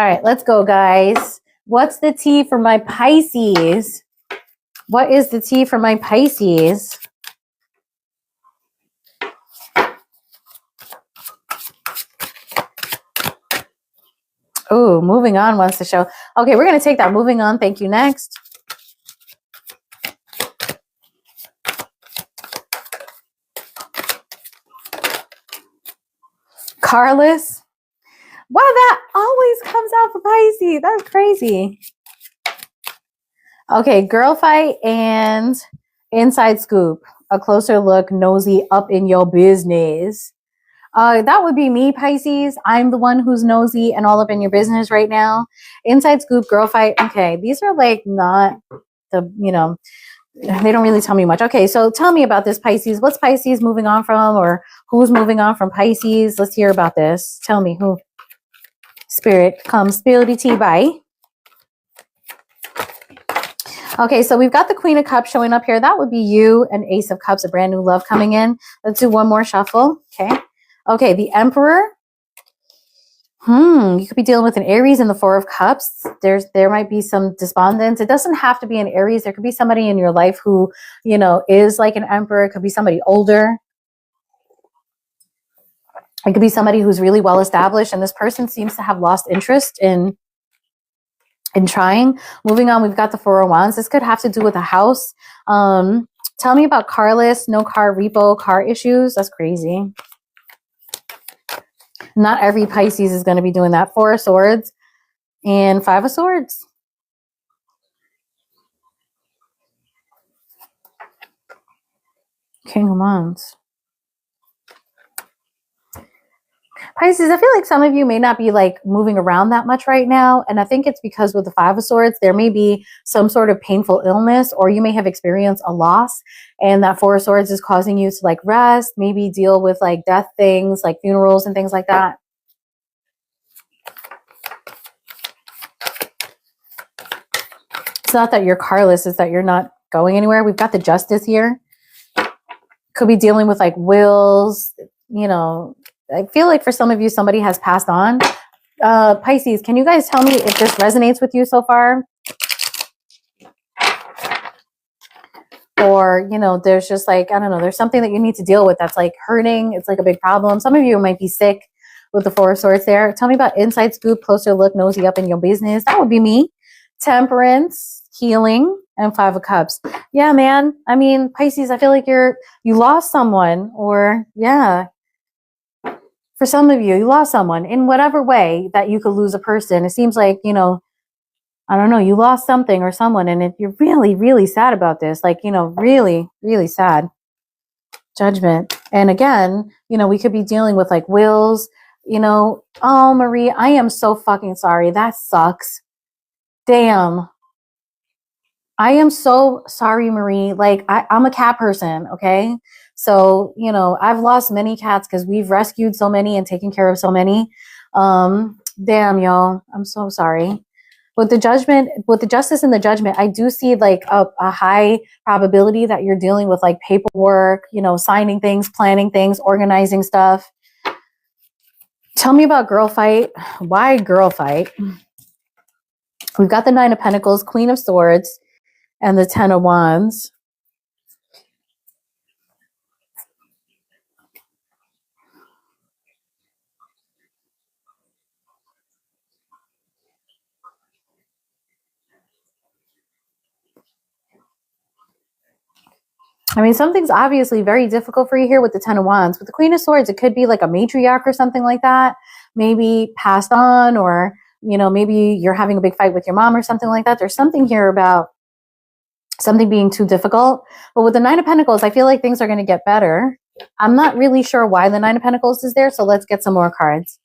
All right, let's go, guys. What's the tea for my Pisces? What is the tea for my Pisces? Oh, moving on wants to show. Okay, we're going to take that. Moving on. Thank you. Next. Carless. Wow, that always comes out for Pisces. That's crazy. Okay, girl fight and inside scoop. A closer look, nosy up in your business. That would be me, Pisces. I'm the one who's nosy and all up in your business right now. Inside scoop, girl fight. Okay, these are like not the, they don't really tell me much. Okay, so tell me about this, Pisces. What's Pisces moving on from, or who's moving on from Pisces? Let's hear about this. Tell me who. Spirit, come spill the tea, bye. Okay, so we've got the Queen of Cups showing up here. That would be you, and Ace of Cups, a brand new love coming in. Let's do one more shuffle. Okay, the Emperor. You could be dealing with an Aries and the Four of Cups. There might be some despondence. It doesn't have to be an Aries. There could be somebody in your life who, is like an Emperor. It could be somebody older. It could be somebody who's really well established, and this person seems to have lost interest in trying. Moving on, we've got the Four of Wands. This could have to do with a house. Tell me about carless, no car, repo, car issues. That's crazy. Not every Pisces is going to be doing that. Four of Swords and Five of Swords. King of Wands. Pisces, I feel like some of you may not be like moving around that much right now. And I think it's because with the Five of Swords, there may be some sort of painful illness, or you may have experienced a loss. And that Four of Swords is causing you to like rest, maybe deal with like death things, like funerals and things like that. It's not that you're carless, it's that you're not going anywhere. We've got the Justice here. Could be dealing with like wills, I feel like for some of you, somebody has passed on. Pisces, can you guys tell me if this resonates with you so far? Or, there's just like, I don't know, there's something that you need to deal with that's like hurting. It's like a big problem. Some of you might be sick with the Four of Swords there. Tell me about inside scoop, closer look, nosy up in your business. That would be me. Temperance, healing, and Five of Cups. Yeah, man. I mean, Pisces, I feel like you lost someone, or yeah. For some of you, you lost someone in whatever way that you could lose a person. It seems like, I don't know, you lost something or someone, and you're really, really sad about this. Like, really, really sad. Judgment. And again, we could be dealing with like wills, oh, Marie, I am so fucking sorry. That sucks. Damn. I am so sorry, Marie. Like, I'm a cat person, okay? So, I've lost many cats because we've rescued so many and taken care of so many. Damn, y'all. I'm so sorry. With the judgment, with the Justice and the Judgment, I do see like a high probability that you're dealing with like paperwork, signing things, planning things, organizing stuff. Tell me about girl fight. Why girl fight? We've got the Nine of Pentacles, Queen of Swords, and the Ten of Wands. I mean, something's obviously very difficult for you here with the Ten of Wands. With the Queen of Swords, it could be like a matriarch or something like that. Maybe passed on, or, maybe you're having a big fight with your mom or something like that. There's something here about something being too difficult. But with the Nine of Pentacles, I feel like things are going to get better. I'm not really sure why the Nine of Pentacles is there, so let's get some more cards.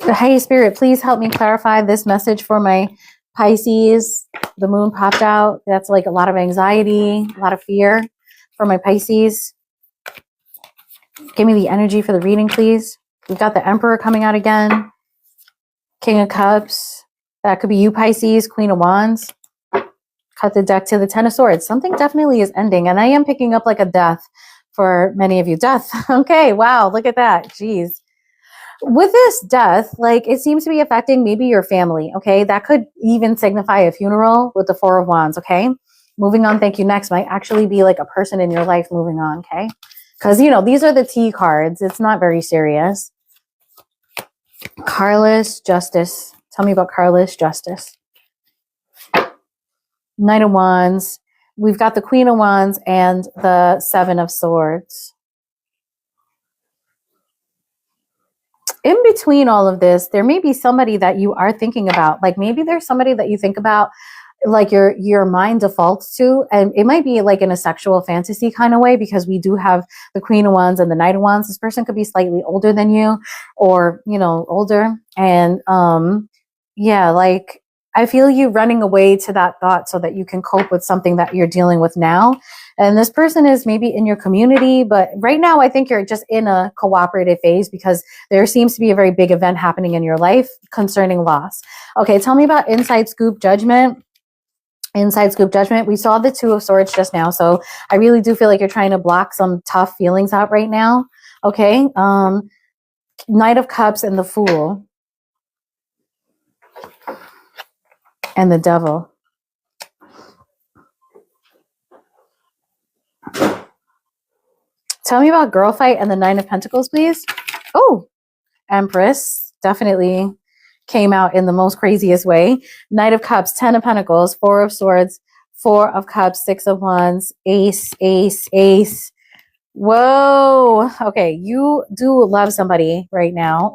Hey, Spirit, please help me clarify this message for my Pisces. The moon popped out. That's like a lot of anxiety, a lot of fear for my Pisces. Give me the energy for the reading, please. We've got the Emperor coming out again. King of Cups. That could be you, Pisces. Queen of Wands. Cut the deck to the Ten of Swords. Something definitely is ending. And I am picking up like a death for many of you. Death. Okay. Wow. Look at that. Jeez. with this death, like it seems to be affecting maybe your family. Okay. That could even signify a funeral with the Four of Wands. Okay. Moving on. Thank you. Next might actually be like a person in your life moving on. Okay. Because, you know, these are the T cards. It's not very serious. Careless Justice. Tell me about Careless Justice. Knight of Wands. We've got the Queen of Wands and the Seven of Swords. In between all of this, there may be somebody that you are thinking about. Like maybe there's somebody that you think about, like your mind defaults to, and it might be like in a sexual fantasy kind of way, because we do have the Queen of Wands and the Knight of Wands. This person could be slightly older than you, or, you know, older. And yeah, like I feel you running away to that thought so that you can cope with something that you're dealing with now. And this person is maybe in your community, but right now I think you're just in a cooperative phase because there seems to be a very big event happening in your life concerning loss. Okay, tell me about Inside Scoop Judgment. Inside Scoop Judgment. We saw the Two of Swords just now, so I really do feel like you're trying to block some tough feelings out right now. Okay. Knight of Cups and the Fool. And the Devil. Tell me about Girl Fight and the Nine of Pentacles, please. Oh, Empress. Definitely came out in the most craziest way. Knight of Cups, Ten of Pentacles, Four of Swords, Four of Cups, Six of Wands, Ace, Ace, Ace. Whoa. Okay, you do love somebody right now.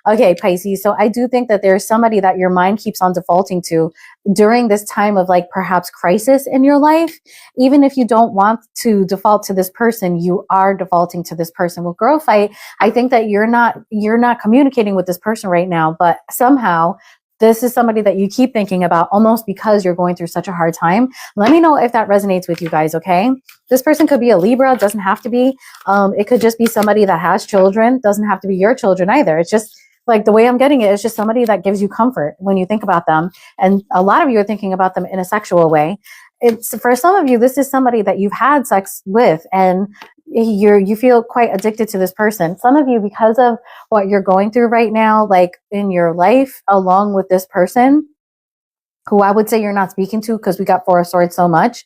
Okay, Pisces. So I do think that there's somebody that your mind keeps on defaulting to during this time of like perhaps crisis in your life. Even if you don't want to default to this person, you are defaulting to this person. With Girl Fight, I think that you're not communicating with this person right now, but somehow this is somebody that you keep thinking about almost because you're going through such a hard time. Let me know if that resonates with you guys, okay? This person could be a Libra, doesn't have to be. It could just be somebody that has children, doesn't have to be your children either. It's just like the way I'm getting it is just somebody that gives you comfort when you think about them. And a lot of you are thinking about them in a sexual way. It's for some of you, this is somebody that you've had sex with and you feel quite addicted to this person. Some of you, because of what you're going through right now, like in your life, along with this person, who I would say you're not speaking to because we got Four of Swords so much,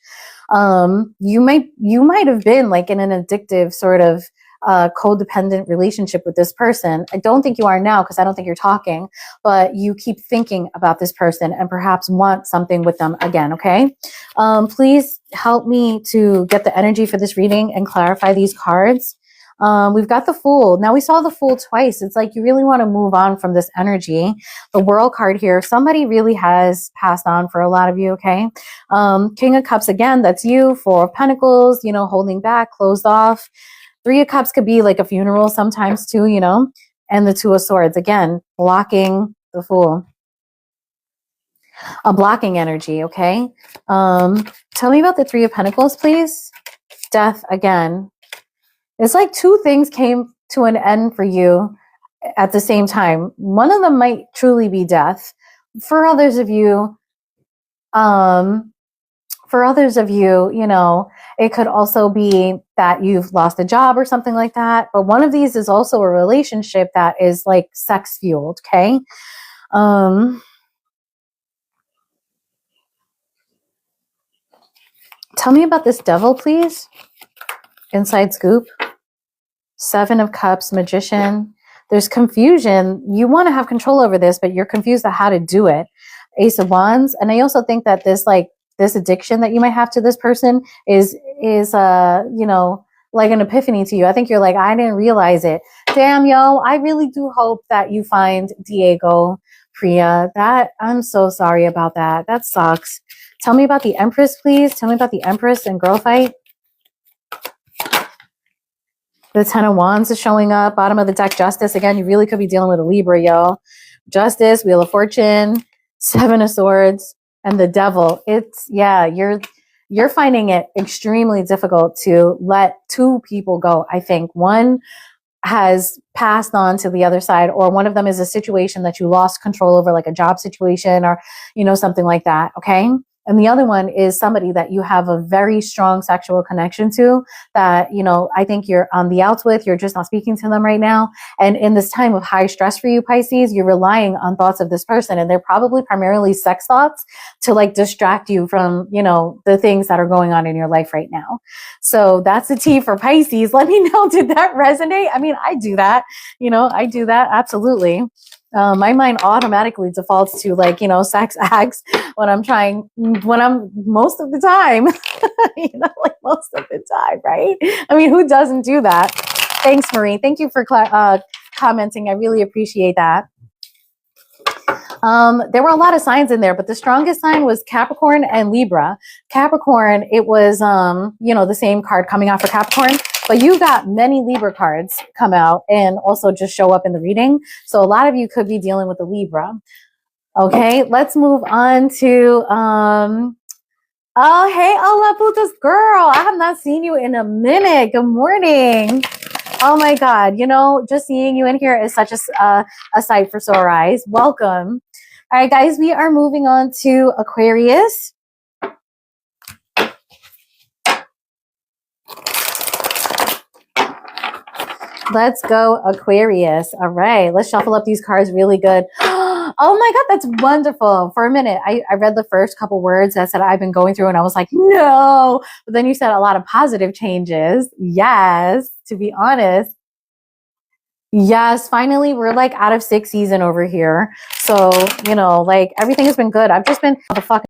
you might have been like in an addictive sort of codependent relationship with this person. I don't think you are now because I don't think you're talking, but you keep thinking about this person and perhaps want something with them again, okay? Please help me to get the energy for this reading and clarify these cards. We've got the Fool. Now we saw the Fool twice. It's like you really want to move on from this energy. The World card here, somebody really has passed on for a lot of you, okay? King of Cups again, that's you. Four of Pentacles, you know, holding back, closed off. Three of Cups could be like a funeral sometimes too, you know? And the Two of Swords, again, blocking the Fool. A blocking energy, okay? Tell me about the Three of Pentacles, please. Death again. It's like two things came to an end for you at the same time. One of them might truly be death. For others of you, you know, it could also be that you've lost a job or something like that. But one of these is also a relationship that is like sex fueled, okay? Tell me about this Devil, please. Inside Scoop. Seven of Cups, Magician. There's confusion. You want to have control over this, but you're confused on how to do it. Ace of Wands. And I also think that this addiction that you might have to this person is you know, like an epiphany to you. I think you're like, I didn't realize it. Damn, yo, I really do hope that you find Diego, Priya. That I'm so sorry about that. That sucks. Tell me about the Empress, please. Tell me about the Empress and Girl Fight. The Ten of Wands is showing up. Bottom of the deck, Justice. Again, you really could be dealing with a Libra, yo. Justice, Wheel of Fortune, Seven of Swords, and the Devil. It's, yeah, you're finding it extremely difficult to let two people go. I think one has passed on to the other side, or one of them is a situation that you lost control over, like a job situation or, you know, something like that. Okay. And the other one is somebody that you have a very strong sexual connection to that, you know, I think you're on the outs with, you're just not speaking to them right now. And in this time of high stress for you, Pisces, you're relying on thoughts of this person, and they're probably primarily sex thoughts to like distract you from, you know, the things that are going on in your life right now. So that's the tea for Pisces. Let me know, did that resonate? I mean, I do that, you know, I do that. Absolutely. My mind automatically defaults to like, you know, sex acts when I'm most of the time, you know, like most of the time, right? I mean, who doesn't do that? Thanks, Marie. Thank you for commenting. I really appreciate that. There were a lot of signs in there, but the strongest sign was Capricorn and Libra. Capricorn, it was, you know, the same card coming out for Capricorn, but you got many Libra cards come out and also just show up in the reading. So a lot of you could be dealing with the Libra. Okay, let's move on to, oh, hey, Ola Putas girl. I have not seen you in a minute. Good morning. Oh my God. You know, just seeing you in here is such a sight for sore eyes. Welcome. All right, guys, we are moving on to Aquarius. Let's go, Aquarius. All right, let's shuffle up these cards really good. Oh my God, that's wonderful. For a minute, I read the first couple words that said I've been going through, and I was like, no. But then you said a lot of positive changes. Yes, to be honest. Yes, finally, we're like out of 6 season over here. So, you know, like everything has been good. I've just been the fuck